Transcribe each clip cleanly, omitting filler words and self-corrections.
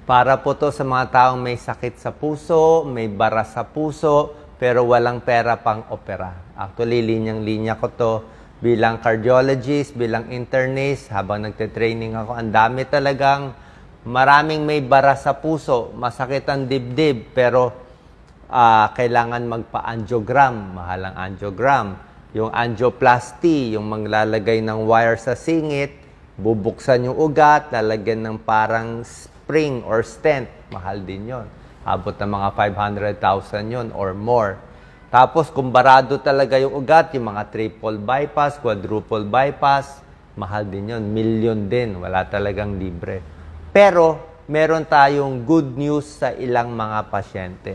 Para po to sa mga taong may sakit sa puso, may bara sa puso, pero walang pera pang opera. Actually, linyang-linya ko to bilang cardiologist, bilang internist, habang nagte-training ako. Ang dami talagang maraming may bara sa puso, masakit ang dibdib, pero kailangan magpa-angiogram, mahal ang angiogram. Yung angioplasty, yung maglalagay ng wire sa singit, bubuksan yung ugat, lalagyan ng parang spring or stent, mahal din yon. Abot ng mga 500,000 yon or more. Tapos kung barado talaga yung ugat, yung mga triple bypass, quadruple bypass, mahal din yon, million din, wala talagang libre. Pero meron tayong good news sa ilang mga pasyente.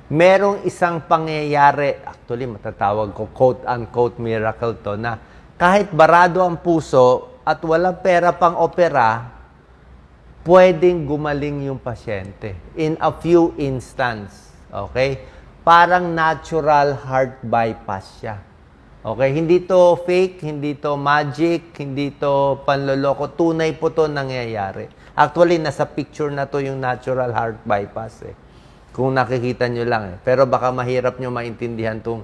Merong isang pangyayari, actually matatawag ko quote-unquote miracle to, na kahit barado ang puso at walang pera pang opera, pwedeng gumaling yung pasyente in a few instances. Okay? Parang natural heart bypass siya. Okay? Hindi to fake, hindi to magic, hindi to panloloko. Tunay po to nangyayari. Actually, nasa picture na to yung natural heart bypass eh. Kung nakikita nyo lang eh. Pero baka mahirap nyo maintindihan tong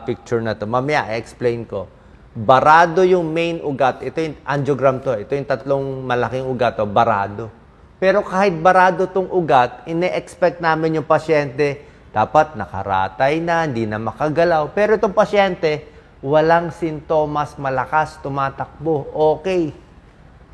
picture na to. Mamaya, explain ko. Barado yung main ugat. Ito yung angiogram to. Ito yung tatlong malaking ugat to. Barado. Pero kahit barado tong ugat, ine-expect namin yung pasyente, dapat nakaratay na, hindi na makagalaw. Pero itong pasyente, walang sintomas, malakas, tumatakbo. Okay.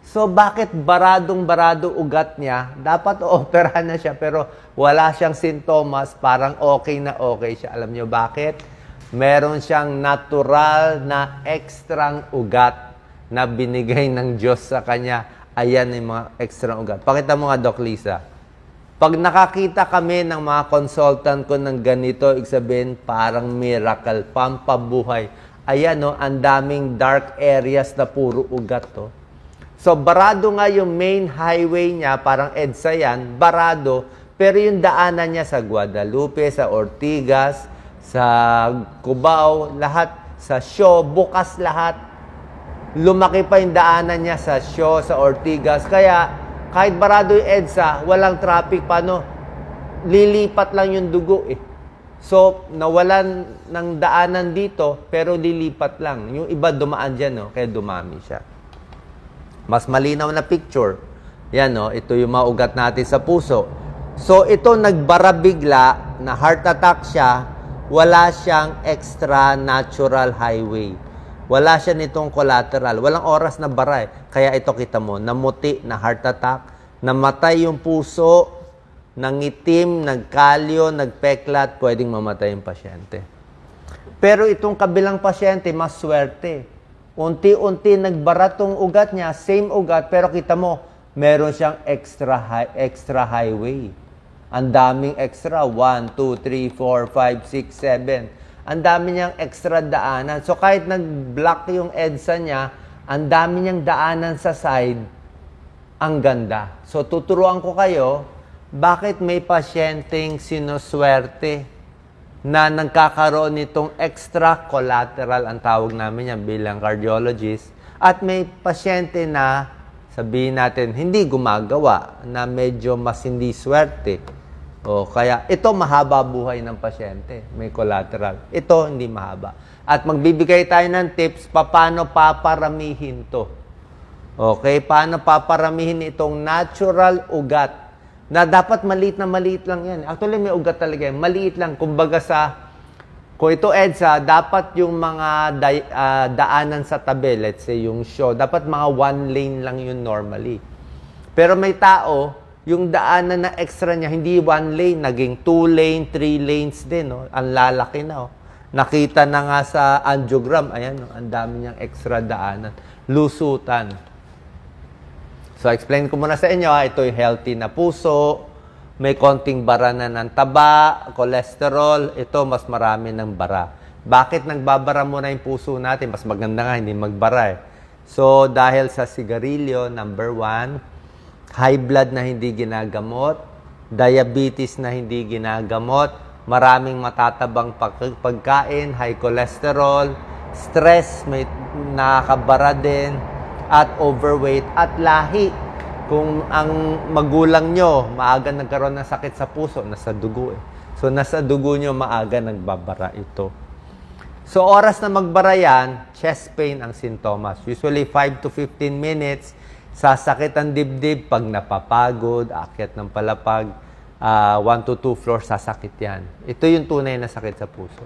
So, bakit baradong-barado ugat niya? Dapat operahan na siya, pero wala siyang sintomas, parang okay na okay siya. Alam niyo bakit? Meron siyang natural na ekstrang ugat na binigay ng Diyos sa kanya. Ayan yung mga ekstrang ugat. Pakita mo nga, Doc Lisa. Pag nakakita kami ng mga consultant ko ng ganito, ibig sabihin, parang miracle, pampabuhay. Ayan, no, ang daming dark areas na puro ugat, to. So, barado nga yung main highway niya, parang EDSA yan, barado, pero yung daanan niya sa Guadalupe, sa Ortigas, sa Cubao, lahat, sa Shaw, bukas lahat. Lumaki pa yung daanan niya sa Shaw, sa Ortigas. Kaya, kahit barado yung EDSA, walang traffic, paano? Lilipat lang yung dugo eh. So, nawalan ng daanan dito, pero lilipat lang. Yung iba dumaan dyan, no? Kaya dumami siya. Mas malinaw na picture. Yan, no? Ito yung mga ugat natin sa puso. So, ito nagbara bigla, na heart attack siya, wala siyang extra natural highway. Wala siya nitong collateral. Walang oras na bara eh. Kaya ito kita mo, namuti na heart attack, namatay yung puso, nangitim, nagkalyo, nagpeklat, pwedeng mamatay yung pasyente. Pero itong kabilang pasyente, mas swerte. Unti-unti nagbara tong ugat niya, same ugat, pero kita mo, meron siyang extra highway. Ang daming extra, 1, 2, 3, 4, 5, 6, 7. Ang dami niyang extra daanan. So kahit nag-block yung EDSA niya, ang dami niyang daanan sa side, ang ganda. So tuturuan ko kayo, bakit may pasyenteng sinuswerte na nagkakaroon nitong extra collateral, ang tawag namin yan bilang cardiologist, at may pasyente na, sabihin natin, hindi gumagawa, na medyo mas hindi swerte. O, kaya ito mahaba buhay ng pasyente, may collateral. Ito hindi mahaba. At magbibigay tayo ng tips, paano paparamihin to. Okay, paano paparamihin itong natural ugat na dapat maliit na maliit lang yan. Actually, may ugat talaga yan. Maliit lang. Kumbaga kung ito EDSA, dapat yung mga daanan sa tabi, let's say yung Shaw, dapat mga 1 lane lang yun normally. Pero may tao, yung daanan na extra niya, hindi 1 lane, naging 2 lane, 3 lanes din. No? Ang lalaki na. Oh. Nakita na nga sa angiogram, ayan, no? Ang dami niyang extra daanan. Lusutan. So, explain ko muna sa inyo, ito yung healthy na puso, may konting bara na ng taba, cholesterol, ito mas marami ng bara. Bakit nagbabara muna yung puso natin? Mas maganda nga, hindi magbara eh. So, dahil sa sigarilyo, number 1, high blood na hindi ginagamot, diabetes na hindi ginagamot, maraming matatabang pagkain, high cholesterol, stress, may nakakabara din, at overweight, at lahi. Kung ang magulang nyo, maaga nagkaroon ng sakit sa puso, nasa dugo eh. So, nasa dugo nyo, maaga nagbabara ito. So, oras na magbara yan, chest pain ang sintomas. Usually, 5 to 15 minutes, sasakit ang dibdib pag napapagod, akyat ng palapag, 1 to 2 floors, sasakit yan. Ito yung tunay na sakit sa puso.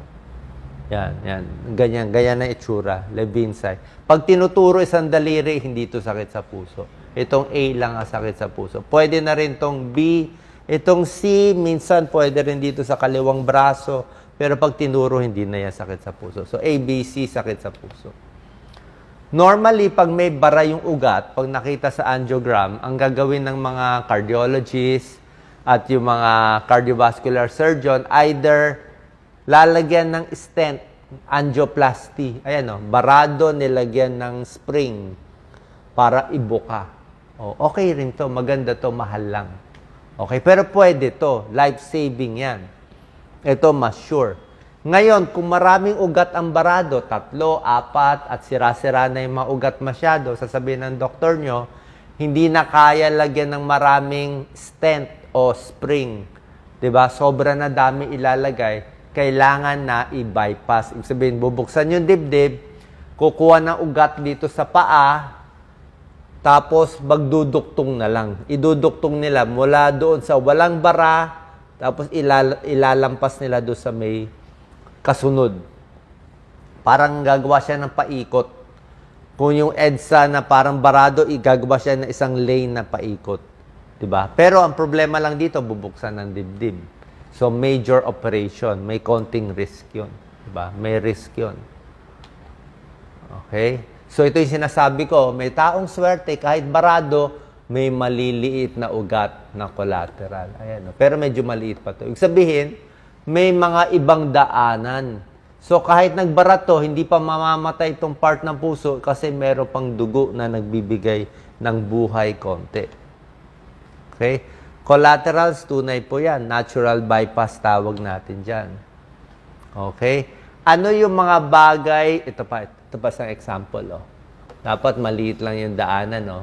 Yan. Ganyan na itsura, Levinsay. Pag tinuturo isang daliri, hindi ito sakit sa puso. Itong A lang ang sakit sa puso. Pwede na rin itong B. Itong C, minsan pwede rin dito sa kaliwang braso. Pero pag tinuro, hindi na yan sakit sa puso. So, A, B, C, sakit sa puso. Normally, pag may bara yung ugat, pag nakita sa angiogram, ang gagawin ng mga cardiologists at yung mga cardiovascular surgeon, either lalagyan ng stent, angioplasty. Ayan o, barado, nilagyan ng spring para ibuka. Okay rin to, maganda to, mahal lang. Okay, pero pwede to, life-saving yan. Ito, mas sure. Ngayon, kung maraming ugat ang barado, 3, 4, at sira-sira na yung mga ugat masyado, sasabihin ng doktor nyo, hindi na kaya lagyan ng maraming stent o spring. 'Di ba? Sobra na dami ilalagay, kailangan na i-bypass. Ibig sabihin, bubuksan yung dibdib, kukuha ng ugat dito sa paa, tapos magduduktong na lang. Iduduktong nila mula doon sa walang bara, tapos ilalampas nila doon sa may kasunod. Parang gagawa siya ng paikot. Kung yung EDSA na parang barado, igagawa siya ng isang lane na paikot. Diba? Pero ang problema lang dito, bubuksan ng dibdib. So, major operation. May konting risk yun. Diba? May risk yun. Okay? So, ito yung sinasabi ko, may taong swerte, kahit barado, may maliliit na ugat na collateral. Ayan, no? Pero medyo maliit pa to. Ibig sabihin, may mga ibang daanan. So, kahit nagbara to, hindi pa mamamatay itong part ng puso kasi meron pang dugo na nagbibigay ng buhay konti. Okay? Collaterals, tunay po yan. Natural bypass tawag natin dyan. Okay? Ano yung mga bagay, ito pa sa example, oh. Dapat maliit lang yung daanan, no?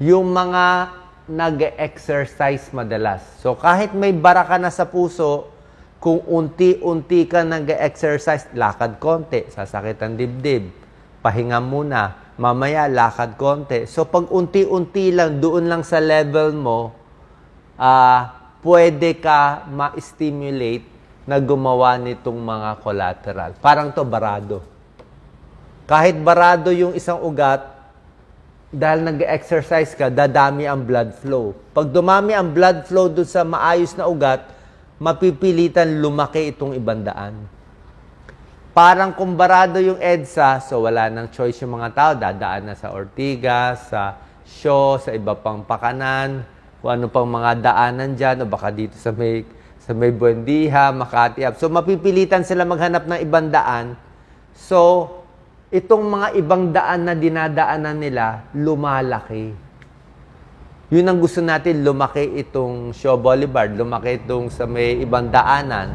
Yung mga nag-exercise madalas. So, kahit may bara ka na sa puso, kung unti-unti ka nag-exercise, lakad konti, sasakit ang dibdib, pahinga muna, mamaya lakad konti. So, pag unti-unti lang, doon lang sa level mo, pwede ka ma-stimulate na gumawa nitong mga collateral. Parang to barado. Kahit barado yung isang ugat, dahil nag-exercise ka, dadami ang blood flow. Pag dumami ang blood flow doon sa maayos na ugat, mapipilitan lumaki itong ibang daan. Parang kung barado yung EDSA, so wala nang choice yung mga tao, dadaan na sa Ortigas, sa Shaw, sa iba pang pakanan, kung ano pang mga daanan dyan, o baka dito sa may Buendia, Makati. So, mapipilitan sila maghanap ng ibang daan. So, itong mga ibang daan na dinadaanan nila, lumalaki. Yun ang gusto natin, lumaki itong Shaw Boulevard, lumaki itong sa may ibang daanan,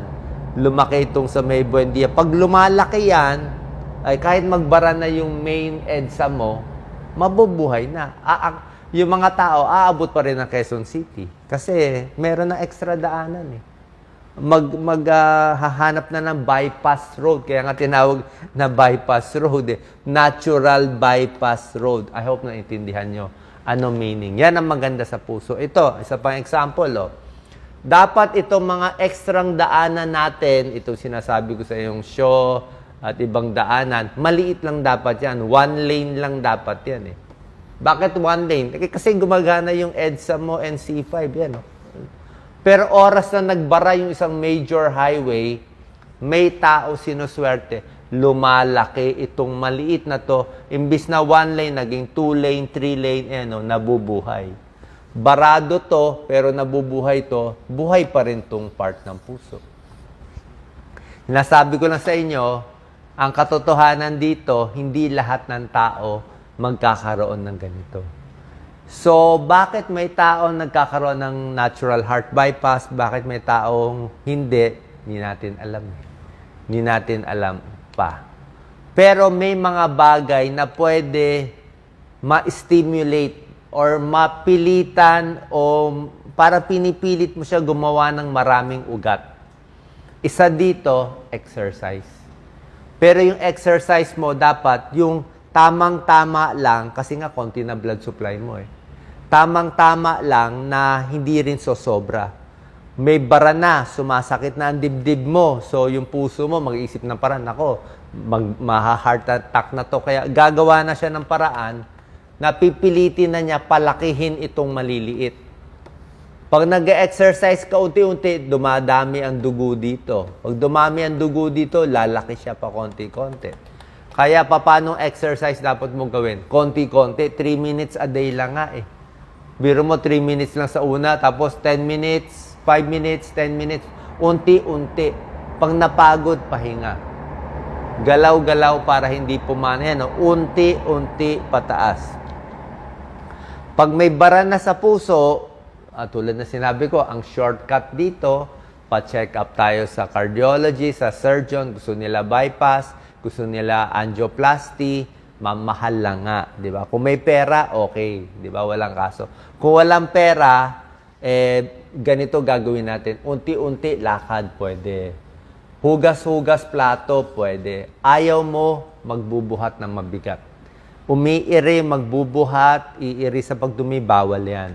lumaki itong sa may Buendia. Pag lumalaki yan, ay kahit magbara na yung main EDSA mo, mabubuhay na. Yung mga tao, aabot pa rin ng Quezon City. Kasi meron na extra daanan eh. Hahanap na ng bypass road. Kaya nga tinawag na bypass road eh. Natural bypass road. I hope naintindihan nyo ano meaning. Yan ang maganda sa puso. Ito, isa pang example. Oh. Dapat itong mga ekstrang daanan natin, itong sinasabi ko sa yung Shaw at ibang daanan, maliit lang dapat yan. 1 lane lang dapat yan eh. Bakit 1 lane? Kasi gumagana yung EDSA mo and C5 yan. Oh. Pero oras na nagbara yung isang major highway, may tao sinuswerte, lumalaki itong maliit na to. Imbis na 1 lane, naging 2 lane, 3 lane, nabubuhay. Barado to, pero nabubuhay to, buhay pa rin tong part ng puso. Nasabi ko lang sa inyo, ang katotohanan dito, hindi lahat ng tao magkakaroon ng ganito. So, bakit may taong nagkakaroon ng natural heart bypass? Bakit may taong hindi? Hindi natin alam. Hindi natin alam pa. Pero may mga bagay na pwede ma-stimulate or mapilitan o para pinipilit mo siya gumawa ng maraming ugat. Isa dito, exercise. Pero yung exercise mo dapat yung tamang-tama lang kasi nga konti na blood supply mo eh. Tamang-tama lang na hindi rin sosobra. May bara na, sumasakit na ang dibdib mo. So, yung puso mo, mag-iisip ng paraan, ako, maha-heart attack na to. Kaya gagawa na siya ng paraan na pipilitin na niya palakihin itong maliliit. Pag nag-exercise ka unti-unti, dumadami ang dugo dito. Pag dumami ang dugo dito, lalaki siya pa konti-konti. Kaya paano exercise dapat mong gawin? Konti-konti, 3 minutes a day lang nga eh. Biro mo 3 minutes lang sa una, tapos 10 minutes, 5 minutes, 10 minutes, unti-unti. Pag napagod, pahinga. Galaw-galaw para hindi pumana yan. Unti-unti pataas. Pag may bara na sa puso, tulad na sinabi ko, ang shortcut dito, pa-check up tayo sa cardiologist, sa surgeon, gusto nila bypass, gusto nila angioplasty, mamahal lang nga, di ba? Kung may pera, okay, di ba? Walang kaso. Kung walang pera, ganito gagawin natin. Unti-unti, lakad, pwede. Hugas-hugas plato, pwede. Ayaw mo, magbubuhat ng mabigat. Umiiri, magbubuhat, iiri sa pagdumi, bawal yan.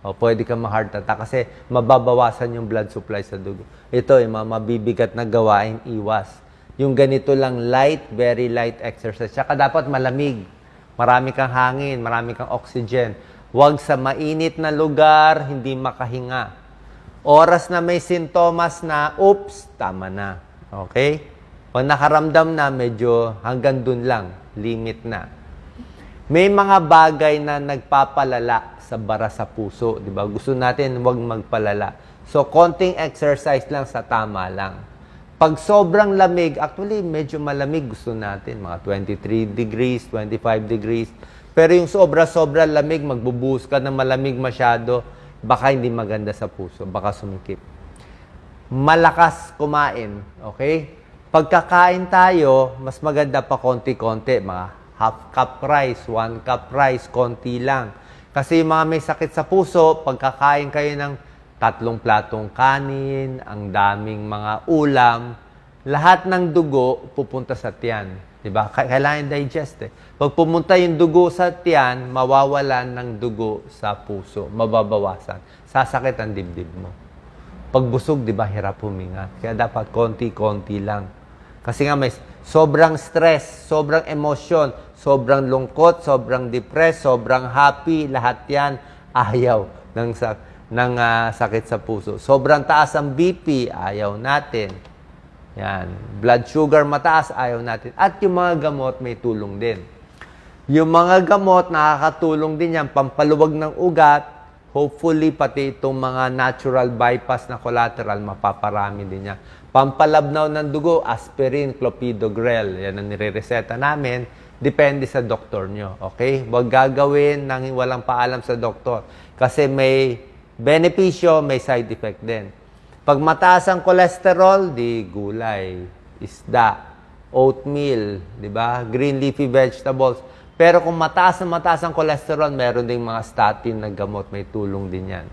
O, pwede kang ma-heart attack kasi mababawasan yung blood supply sa dugo. Ito, yung mga mabibigat na gawain, iwas. Yung ganito lang, light, very light exercise. Tsaka dapat malamig. Marami kang hangin, marami kang oxygen. Huwag sa mainit na lugar, hindi makahinga. Oras na may sintomas na, oops, tama na. Okay? Pag nakaramdam na, medyo hanggang dun lang, limit na. May mga bagay na nagpapalala sa bara sa puso, di ba? Gusto natin huwag magpalala. So, konting exercise lang sa tama lang. Pag sobrang lamig, actually, medyo malamig gusto natin. Mga 23 degrees, 25 degrees. Pero yung sobra-sobra lamig, magbubuhos ka ng malamig masyado, baka hindi maganda sa puso, baka sumikip. Malakas kumain, okay? Pagkakain tayo, mas maganda pa konti-konti. Mga half cup rice, 1 cup rice, konti lang. Kasi yung mga may sakit sa puso, pagkakain kayo ng 3 platong kanin, ang daming mga ulam, lahat ng dugo pupunta sa tiyan. Diba? Kailangan digest eh. Pag pumunta yung dugo sa tiyan, mawawalan ng dugo sa puso, mababawasan. Sasakit ang dibdib mo. Pag busog, di ba, hirap huminga. Kaya dapat konti-konti lang. Kasi nga may sobrang stress, sobrang emosyon, sobrang lungkot, sobrang depressed, sobrang happy, lahat yan ayaw ng sakit sa puso. Sobrang taas ang BP, ayaw natin. Yan. Blood sugar mataas, ayaw natin. At yung mga gamot, may tulong din. Yung mga gamot, nakakatulong din yan, pampaluwag ng ugat, hopefully, pati itong mga natural bypass na collateral, mapaparami din yan. Pampalabnaw ng dugo, aspirin, clopidogrel. Yan ang nire-reseta namin. Depende sa doktor nyo. Okay? Huwag gagawin nang walang paalam sa doktor. Kasi may benepisyo, may side effect din. Pag mataas ang cholesterol, di gulay, isda, oatmeal, di ba? Green leafy vegetables. Pero kung mataas ang cholesterol, meron ding mga statin na gamot, may tulong din yan.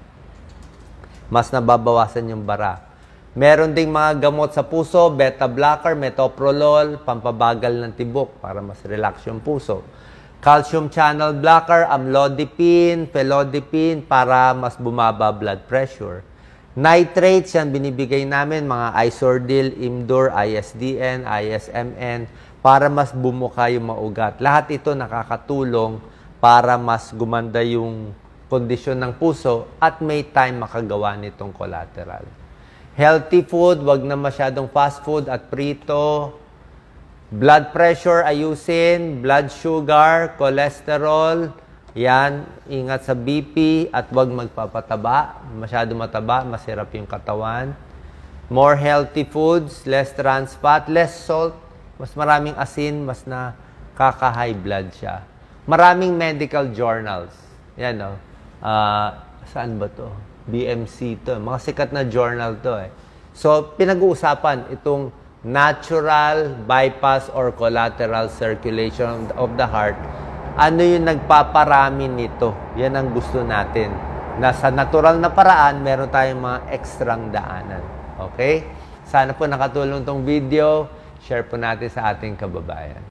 Mas nababawasan yung bara. Meron ding mga gamot sa puso, beta blocker, metoprolol, pampabagal ng tibok para mas relax yung puso. Calcium channel blocker, amlodipine, felodipine para mas bumaba blood pressure. Nitrates, yan binibigay namin, mga Isordil, Imdur, ISDN, ISMN, para mas bumuka yung maugat. Lahat ito nakakatulong para mas gumanda yung kondisyon ng puso at may time makagawa nitong collateral. Healthy food, wag na masyadong fast food at prito. Blood pressure, ayusin. Blood sugar, cholesterol. Yan, ingat sa BP at wag magpapataba. Masyado mataba, masirap yung katawan. More healthy foods, less trans fat, less salt. Mas maraming asin, mas nakaka-high blood siya. Maraming medical journals. Yan, no? Saan ba to? BMC to. Mga sikat na journal to eh. So, pinag-uusapan itong natural bypass or collateral circulation of the heart Ano yung nagpaparami nito? Yan ang gusto natin. Na sa natural na paraan, meron tayong mga ekstrang daanan. Okay? Sana po nakatulong tong video. Share po natin sa ating kababayan.